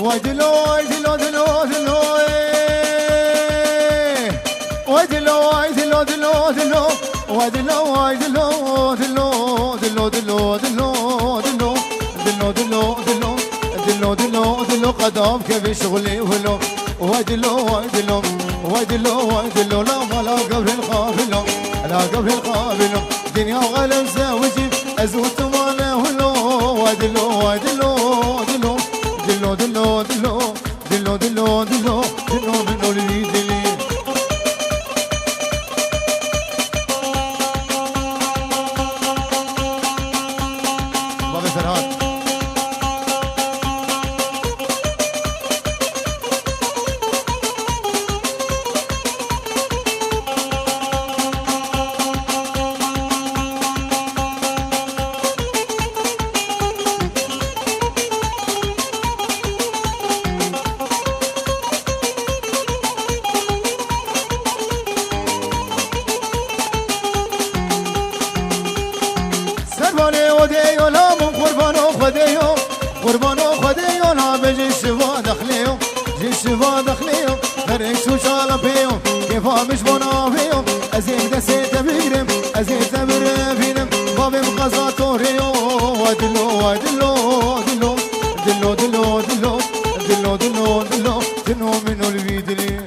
وای دلو وای دلو دلو دلو وای دلو وای دلو دلو دلو وای دلو وای دلو دلو دلو دلو دلو دلو دلو دلو دلو دلو دلو دلو قدام كيف شغلي ولو وای دلو وای دلو وای دلو وای دلو لا ما لا قبل القافلة لا قبل القافلة دنيا وغلب زوجي أزوت ماله ولو وای دلو وای دلو دلو دلو دلو دلو دلو دلو دلو دلو دلو لي دلي بابا فرهاد قربانو خديو نا بجي شوا دخليو جي شوا دخليو فريق شو شالا بيو كيفا مش بنا بيو ازيد دسيت بيرم ازيد تبرفينم بابي مقازاتو ريو ودلو ودلو دلو دلو دلو دلو دلو دلو دلو دلو منو الفيدلي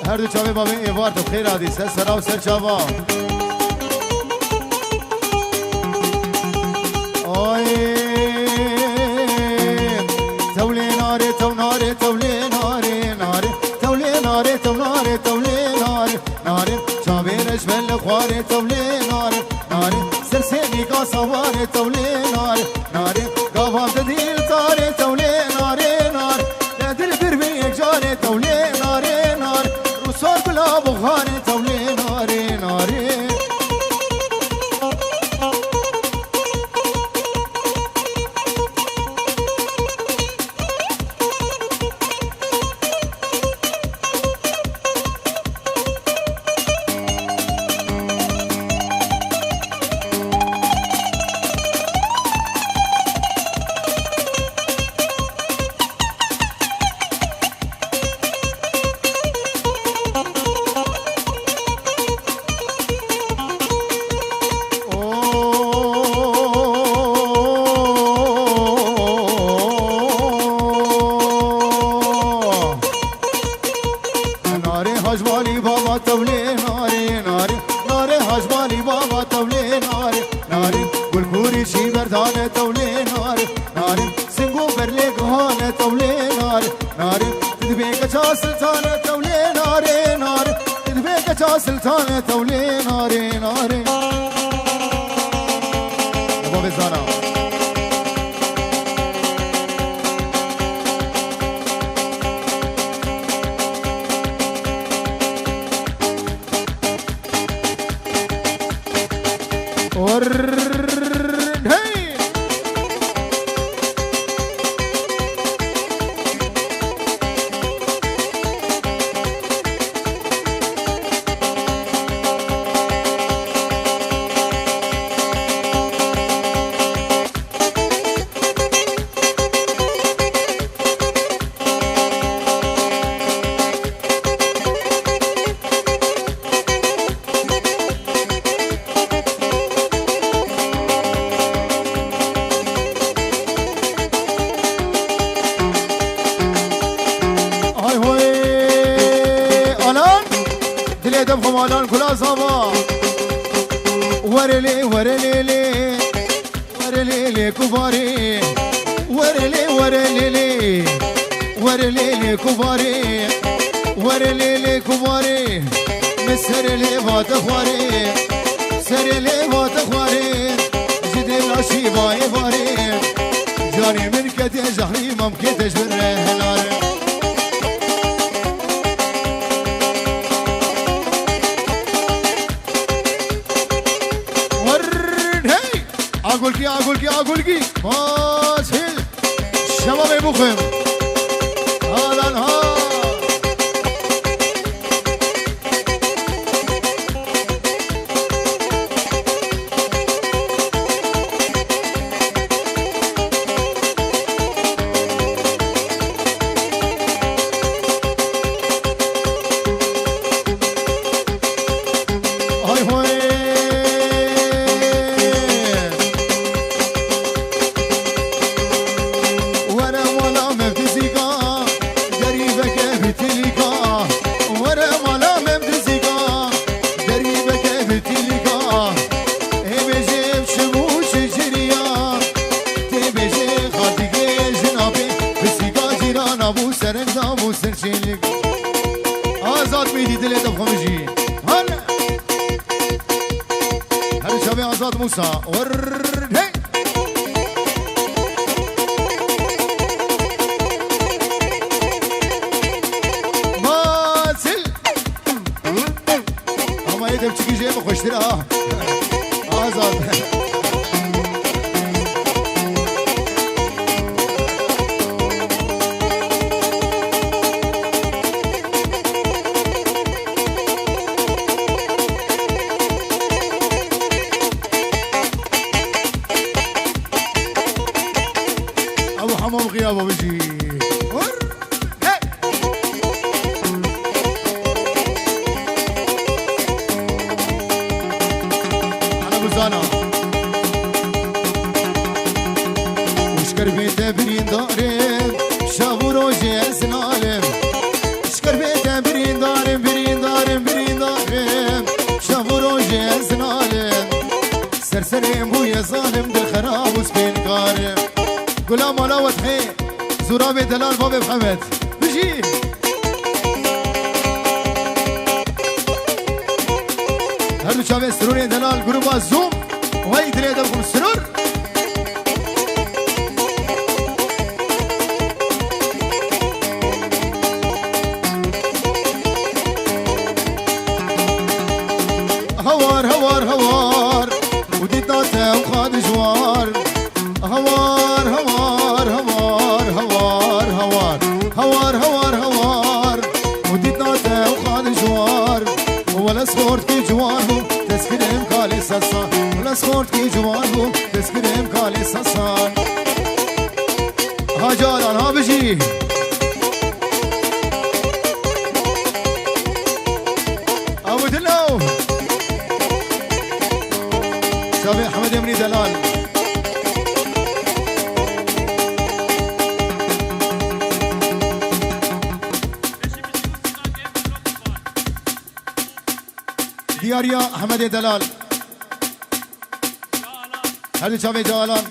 هر دو چاوه بابه ایوار تو خیر آدی سر سراو سر چاوا آی تولی ناره تو ناره تولی ناره ناره تولی ناره تو ناره تولی ناره ناره چاوه رشبل خواره تولی ناره ناره سر سیمی کا سواره تولی ناره ناره گاوام دل تاره تولی ناره ناره دل بر بی یک جاره تولی ناره ناره صار بلا بخاري تولي ناري ناري هجمالي بابا تولي ناري ناري ناري هجمالي بابا تولي ناري ناري والكوري شي بردانة تولي ناري ناري سنقو برليك هانة تولي ناري ناري تدبيك جا سلطانة تولي ناري ناري تدبيك جا سلطانة تولي ناري ناري بابا زانا دم خمالان كلا صبا ورلي ورلي لي ورلي لي كباري ورلي ورلي لي ورلي لي كباري ورلي لي كباري مسر لي واتخواري سر لي واتخواري جدي لاشي باي باري جاني من كتي جحري ممكن تجبر هلال اقولكي باز هيل شباب مخم هذا النهار آزاد میدی دلت بخمجی هلا هل شبه آزاد موسى ورد هی مازل اما یه دمچکی جیب خوشتر آزاد حمام غيابه بيجي انا بزانا وشكر بيته برين دارم شابو روجي اسنالم شكر بيته برين دارم برين دارم برين دارم شابو روجي اسنالم سرسرم بويا ظالم دل خراب وسبين قارم غلام ولا وضحي زرابي دلال بابي محمد بجي هلو شابي سروري دلال جروبا زوم وهي دلي دلكم السرور هوار هوار هوار ودي طاطا وخاد جوار هوار هوار هوار هوار هوار هوار هوار هوار ودي طاطا وخاد جوار ولا سخورت كي جوارو تسكرم كالي ساسان ولا سخورت كي جوارو تسكرم كالي ساسان هاجاران ها بجي ابو دلو شابي احمد يمني دلال دياريا احمد دلال هذه شابي جالان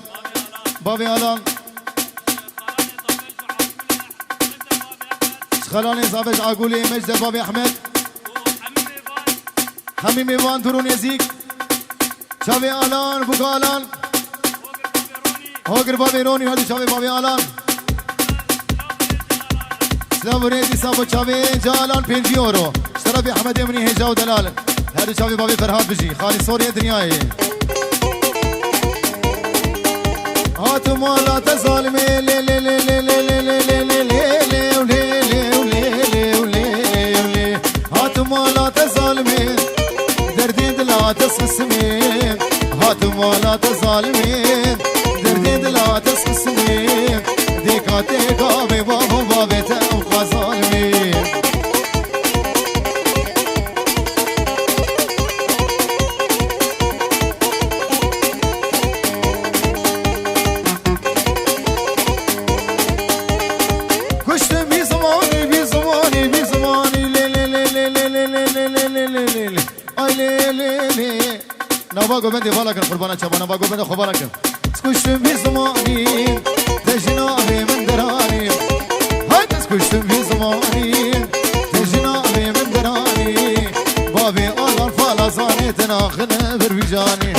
بابي الان خلاني صابج عقولي مجد بابي احمد حميم ايوان درون يزيك شابي الان بوكالان هوگر بابي روني هذه شابي بابي الان سلام وريدي صابو شابي جالان 5 يورو اشترى احمد يمني هجا ودلال هذا شافي بابي فرهاد بجي خالي سوريا دنياي هات مالا تظالمي لي لي لي لي لي لي لي لي لي لي لي هات مالا تظالمي دردي دلا تسقسمي هات مالا تظالمي دردي دلا تسقسمي ديكا ديكا بابا بابا تبقى ظالمي نواگو بندی بالا کن قربان چبا نواگو بندی خوبا کن سکشتم بی زمانی تجنابی من درانی های سکشتم بی زمانی تجنابی من درانی بابی آلان فالازانی تناخنه بر بیجانی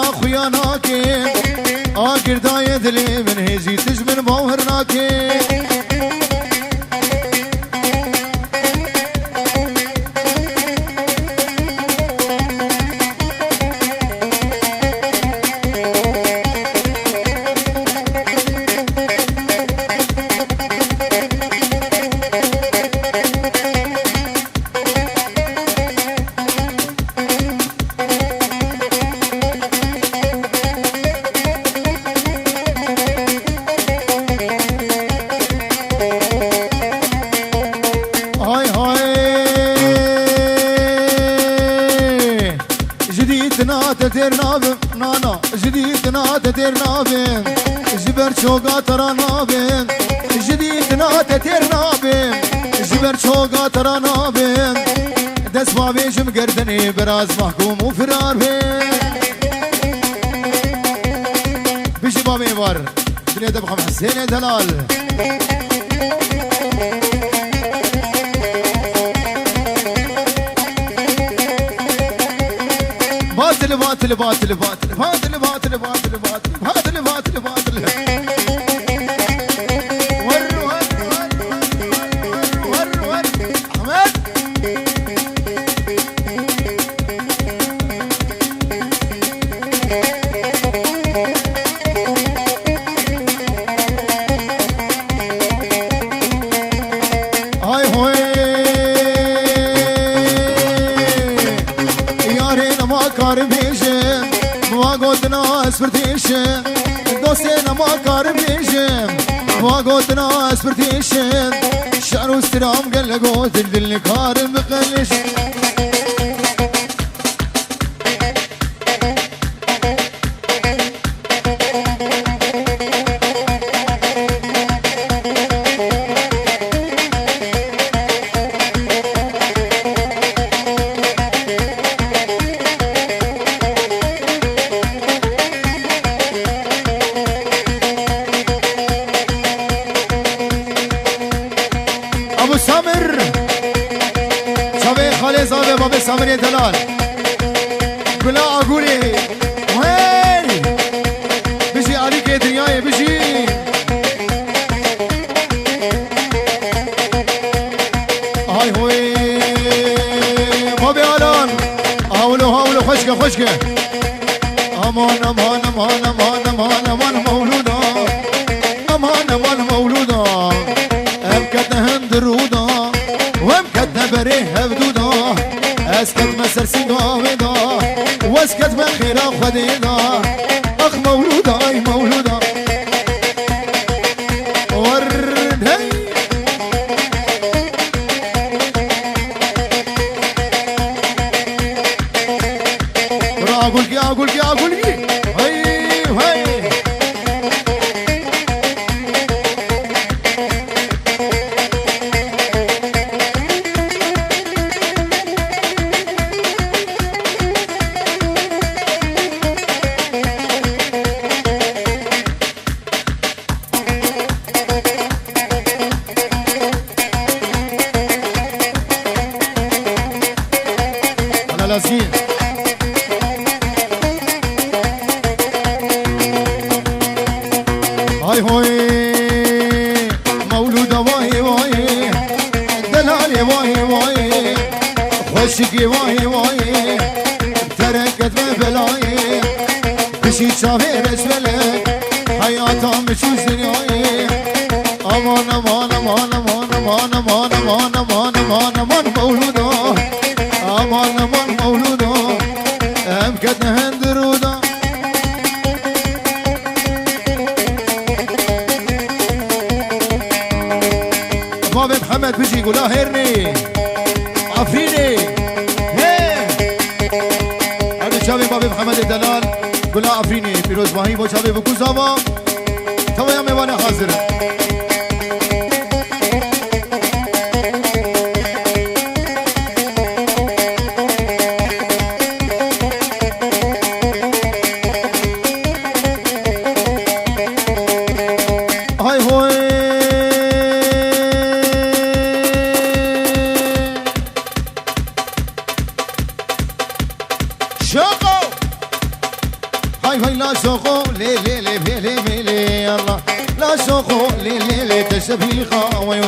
بلا خويا ناكي آخر داية دلي من هزي تجمن باوهر ناكي تدير نابم نانا جديدنا تدير نابم جبر شوقا ترى نابم جديدنا تدير نابم جبر شوقا ترى نابم دس ما بيجم قردني براز محكوم وفرار بين بيجي بابي بار دنيا دبخم حسين دلال باطل باطل باطل باطل باطل باطل باطل باطل باطل باطل ور ور ور ور ور احمد هاي هوي يارين ما كار بيجم ما قلتنا اسبرتيشم دوستنا ما كار بيجم ما قلتنا اسبرتيشم شعر واسترام قال قلت الدل كار بقلش ابو سامر شبي خالي زابي بابي سامر يا دلال قلا اقولي وين بيجي عليك يا دنياي بيجي هاي هوي بابي الان هاولو خشكه خشكه امان امان امان امان امان امان مولودا امان امان مولودا امكدنا هندرودا وامكدنا بريه هبدودا اسكت مسر سيقاودا واسكت بخيرا خديدا اخ مولودا اي مولودا ورد هي اقول لك هي هي لازقين هاي هوي مولودة واهي واهي دلالي واهي واهي خشقي واهي واهي تركت من بلاي بشي شافي رجلك حياتها مشوش دنياي امان امان امان امان امان امان امان امان امان امان مولودة امان امان مولودة امكدنا هندرودا بابي محمد بيجي يقول لا هيرني عفريني هي هذا شابي بابي محمد الدلال يقول لا عفريني فيروز باهي بو شابي بكو زاما توا يا ميوانا حاضر هاي هوي شوقو هاي هاي لا شوقو لي لي لي لي لي لي الله لا شوقو لي لي لي تشبيخا وي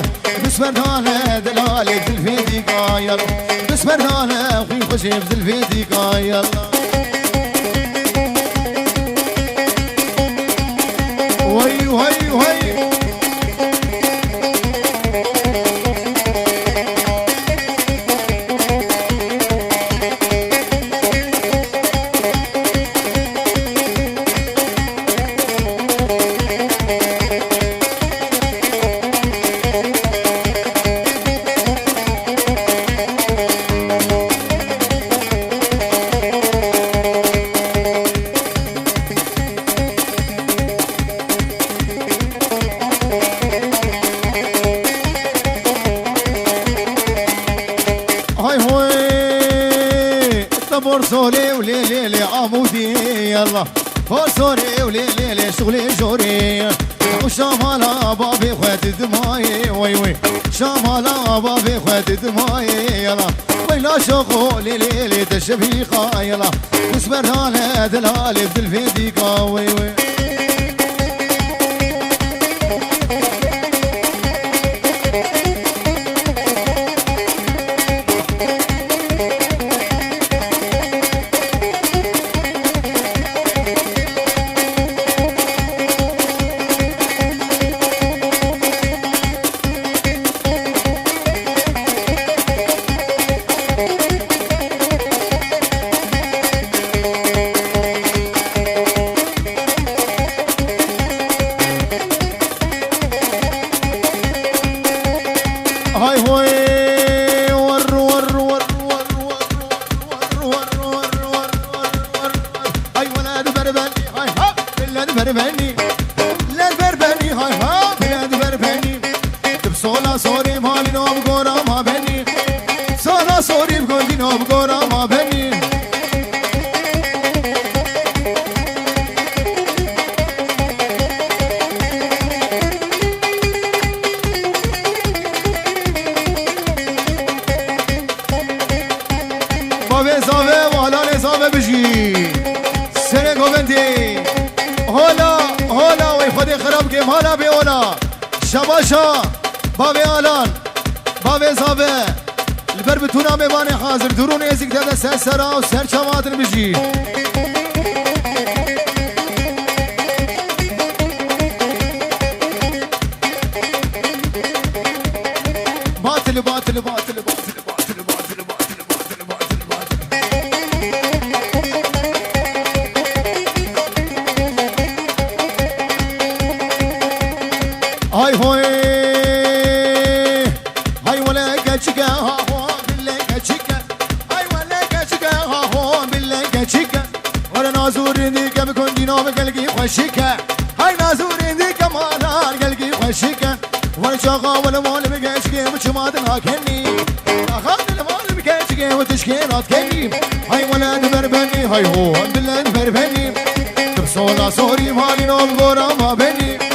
بسمرنا دلالي زلفيتي قايل بسمرنا خوي خوشي بزلفيتي قايل وي وي وي بورسولي وليلي لي عمودي يلا بورسولي وليلي لي شغلي جوري وشمالا بابي خوات دماي وي وي شمالا بابي خوات دماي يلا ويلا شوقو ليلي لي تشبيخا يلا وسبرنا دلالي بالفيديكا وي وي هاي هوي ور ور ور ور ور ور ور ور هاي ولاد بربني هاي ها ولاد بربني ولاد بربني هاي ها ولاد بربني بصولا صوري مالي نوم غورا ما بني صولا صوري بقولي نوم غورا ما بني زاوه والا زاوه بجی سر گوندی هولا هولا وی خودی خراب کم حالا بی اولا شباشا بابی آلان بابی زاوه البر بتونا میوانی حاضر درون ازیک داده سر سرا و سر چماتن بجی باطل باطل باطل باطل باطل باطل هاي هوي هاي ولا كاتشكا ها هو بالله كاتشكا هاي ولا كاتشكا ها هو بالله كاتشكا ولا نازور ديك بكون دينو بقلقي خشكا هاي نازور ديك مالار قلقي خشكا ولا شغا ولا مال بكاتشكا وشمات هاكني اخذ المال بكاتشكا وتشكيلات كني هاي ولا بربني هاي هو بالله بربني بصولا صوري مالي نوم غورا ما بني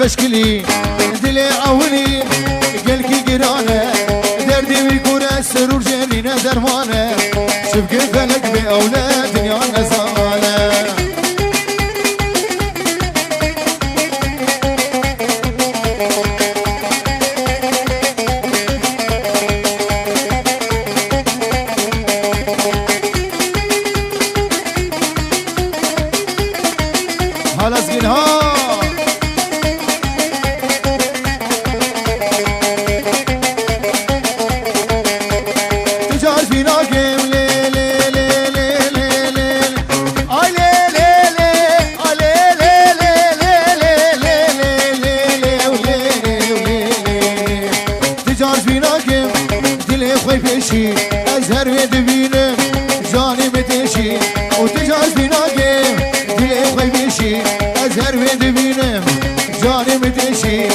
فشكلي دلي عوني قلقي قرانه دردي ويكون السرور جرينا درمانه شبك فلك بأولاد يا نزانه خلاص قلها أزهر ودبينه جاني بتشي وتجاز بناقم دلي خوي بيشي أزهر ودبينه جاني بتشي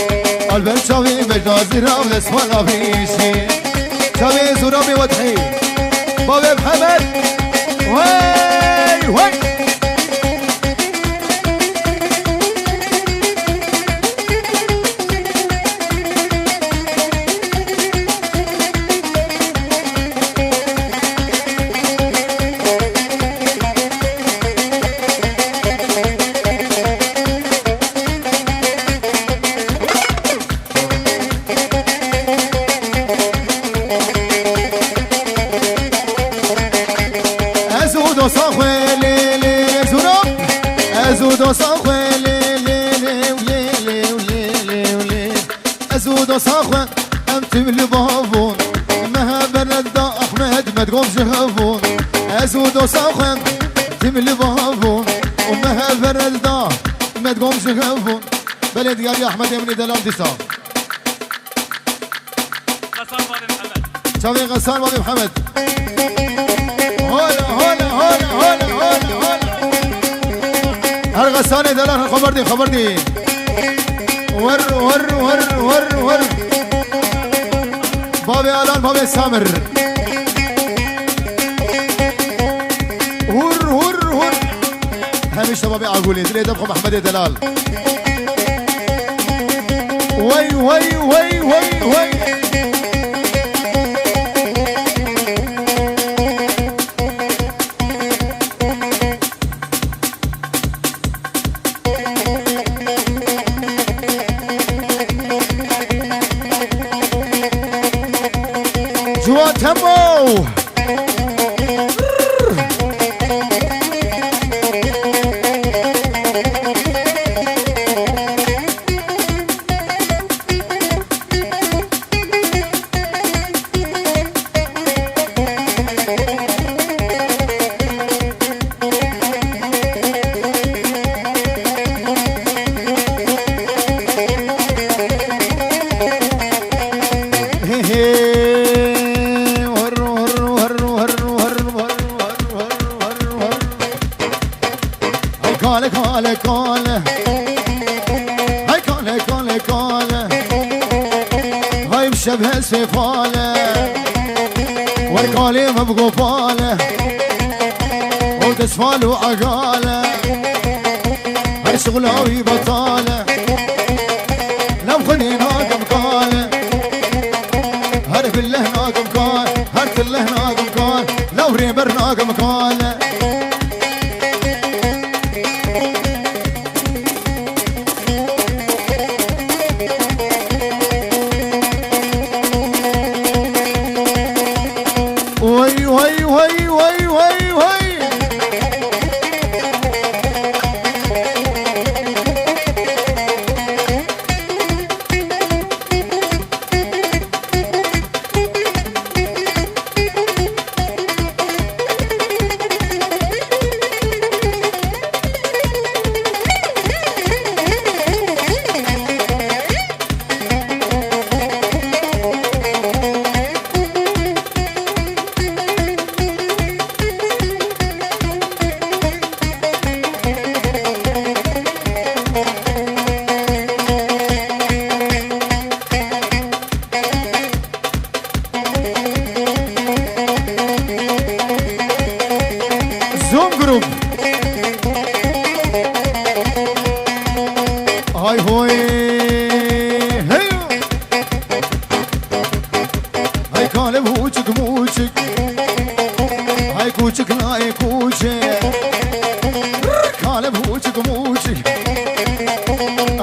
البرد شاوي بجازي راو لسفالا بيشي شاوي زرابي وضحي بابي محمد وي وي أزود صاخوة أزود صاخوة أمتم لبابون مها برد أحمد ما تقوم جهبون أزود صاخوة أمتم لبابون ومها برد ما تقوم جهبون بلد قال يا أحمد يا ابني دلال ديسا غسان بابي محمد شاوي غسان بابي محمد هولا هولا هولا هولا هولا هولا هر غساني دلال خبر دي ور ور ور ور ور بابي آلان بابي سامر ور ور ور هميشه بابي عقولي دلي دبخو محمد دلال وي وي وي وي وي جوا تمو كاله هاي كاله هاي بشبه سفاله ورقالي مبقوفاله وتسفال وعقاله هاي شغلاوي بطاله لو خلي ناقم قاله هرف الله ناقم قال هرف الله ناقم قال لو ريبر ناقم قاله وي وي وي وي وي وي موچك موچك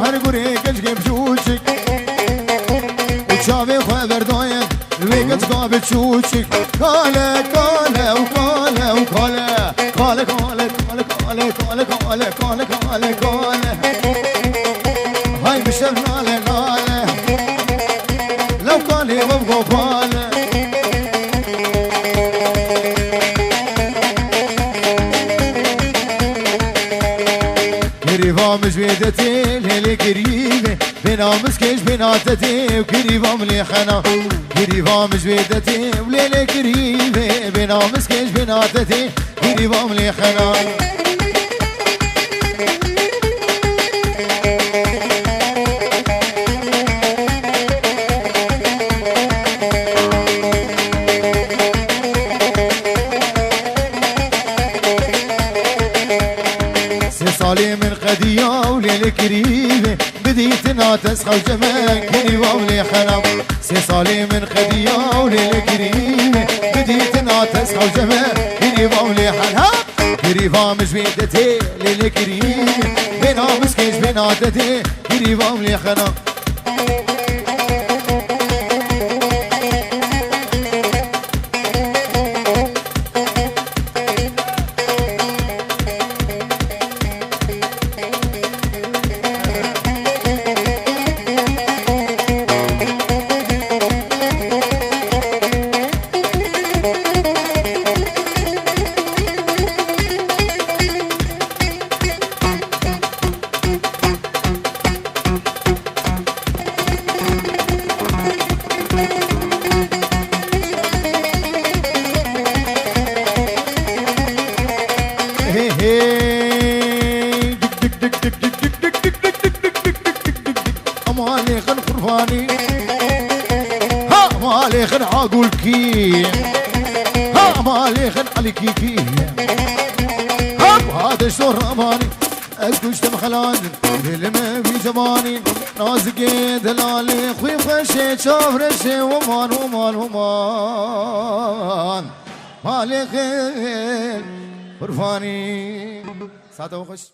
هر گوری کش گم شوچك وشافي خبر دايم ويقت قابل شوچك كاله كاله وكاله وكاله كاله كاله كاله كاله كاله كاله كاله كاله هاي مشتغل ناله ناله لو كالي وابقى باله كريفا مش بيدتي ليلي كريمه بنامس كيش بناتتي وكريفا مليحنا كريفا مش بيدتي وليلي كريمه بنامس كيش بناتتي كريفا مليحنا صالي من قديا وليلة كريمة بديت ناتس خوجمك كريمة وليحنا سي صالي من قديا وليلة كريمة بديت ناتس خوجمك كريمة وليحنا كريمة مش بيدتي ليلة كريمة بينا مسكيش بيناتتي كريمة وليحنا مالي خن قرفاني ها مالي خن عقول كي ها مالي خن علي كي ها هذا شو رماني اسكوش تم خلان ما في زماني نازقي دلالي خوي خشي شاف رشي ومان ومان ومان مالي خن قرفاني ساعته وخش